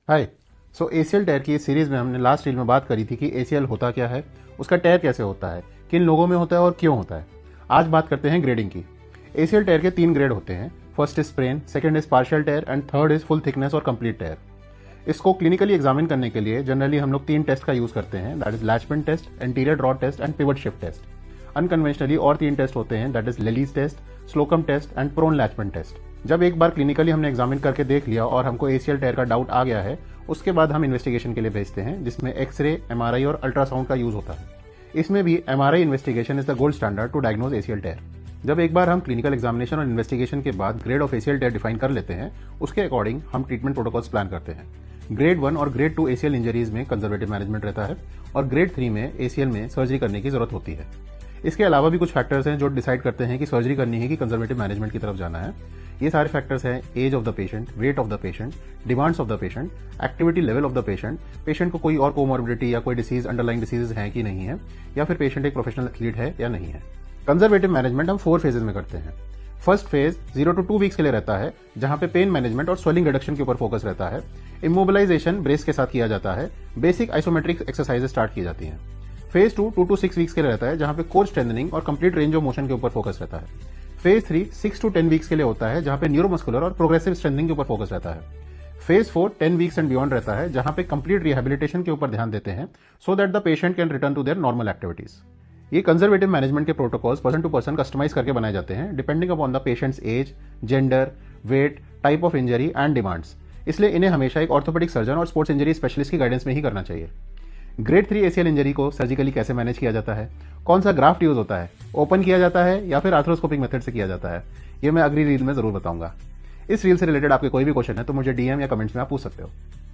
हाय। सो ACL tyre की इस series में हमने लास्ट रील में बात करी थी कि एसीएल होता क्या है, उसका टायर कैसे होता है, किन लोगों में होता है और क्यों होता है। आज बात करते हैं ग्रेडिंग की। एसीएल टायर के 3 ग्रेड होते हैं। First is sprain, second is partial tyre and third is full thickness और कंप्लीट टायर। इसको क्लिनिकली एग्जामिन करने के लिए जनरली हम लोग 3 टेस्ट का यूज करते हैं, that is Lachman test, anterior रॉड test and pivot shift test. Unconventionally और 3 टेस्ट होते हैं, that is Lelli's test, Slocum test and prone Lachman test. जब एक बार क्लिनिकली हमने एग्जामिन करके देख लिया और हमको एसीएल टायर का डाउट आ गया है, उसके बाद हम इन्वेस्टिगेशन के लिए भेजते हैं, जिसमें एक्सरे, एमआरआई और अल्ट्रासाउंड का यूज होता है। इसमें भी MRI investigation is the gold standard to diagnose ACL tear. जब एक बार हम क्लिनिकल एग्जामिनेशन और इन्वेस्टिगेशन के बाद grade of ACL tyre define कर लेते हैं, उसके अकॉर्डिंग हम ट्रीटमेंट प्रोटोकॉल्स प्लान करते हैं। ग्रेड 1 और ग्रेड 2 एसीएल इंजरीज में कंजर्वेटिव मैनेजमेंट रहता है और ग्रेड 3 में एसीएल में सर्जरी करने की जरूरत होती है। इसके अलावा भी कुछ फैक्टर्स हैं जो डिसाइड करते हैं कि सर्जरी करनी है कि कंजर्वेटिव मैनेजमेंट की तरफ जाना है। ये सारे फैक्टर्स हैं age of the patient, weight of the patient, demands of the patient, activity level of the patient, patient को कोई और कोमॉर्बिडिटी या कोई डिसीज, अंडरलाइंग डिसीजेज हैं कि नहीं है, या फिर पेशेंट एक प्रोफेशनल एथलीट है या नहीं है। कंजर्वेटिव मैनेजमेंट हम 4 फेजेज में करते हैं। फर्स्ट फेज 0 to 2 वीक्स के लिए रहता है, जहां पे पेन मैनेजमेंट और स्वेलिंग रिडक्शन के ऊपर फोकस रहता है। इमोबिलाइजेशन ब्रेस के साथ किया जाता है। बेसिक आइसोमेट्रिक एक्सरसाइजेज स्टार्ट की जाती हैं। फेज 2 to 6 वीक्स के लिए रहता है, जहां पे कोर स्ट्रेंथनिंग और कंप्लीट रेंज ऑफ मोशन के ऊपर फोकस रहता है। फेज 3 6 to 10 वीक्स के लिए होता है, जहां पे न्यूरोमस्कुलर और प्रोग्रेसिव स्ट्रेंथनिंग के ऊपर फोकस रहता है। फेज 4 10 वीक्स एंड बियॉन्ड रहता है, जहां पे कंप्लीट रिहेबिलिटेशन के ऊपर ध्यान देते हैं, so that the patient can return to their normal activities. ये कंजर्वेटिव मैनेजमेंट के protocols person to person customize करके बनाए जाते हैं, depending upon the patient's age, gender, weight, type of injury and demands. इसलिए इन्हें हमेशा एक ऑर्थोपेडिक सर्जन और स्पोर्ट्स इंजरी स्पेशलिस्ट की गाइडेंस में ही करना चाहिए। ग्रेड 3 एसीएल इंजरी को सर्जिकली कैसे मैनेज किया जाता है, कौन सा ग्राफ्ट यूज होता है, ओपन किया जाता है या फिर आर्थ्रोस्कोपिक मेथड से किया जाता है, ये मैं अगली रील में जरूर बताऊंगा। इस रील से रिलेटेड आपके कोई भी क्वेश्चन है तो मुझे डीएम या कमेंट्स में आप पूछ सकते हो।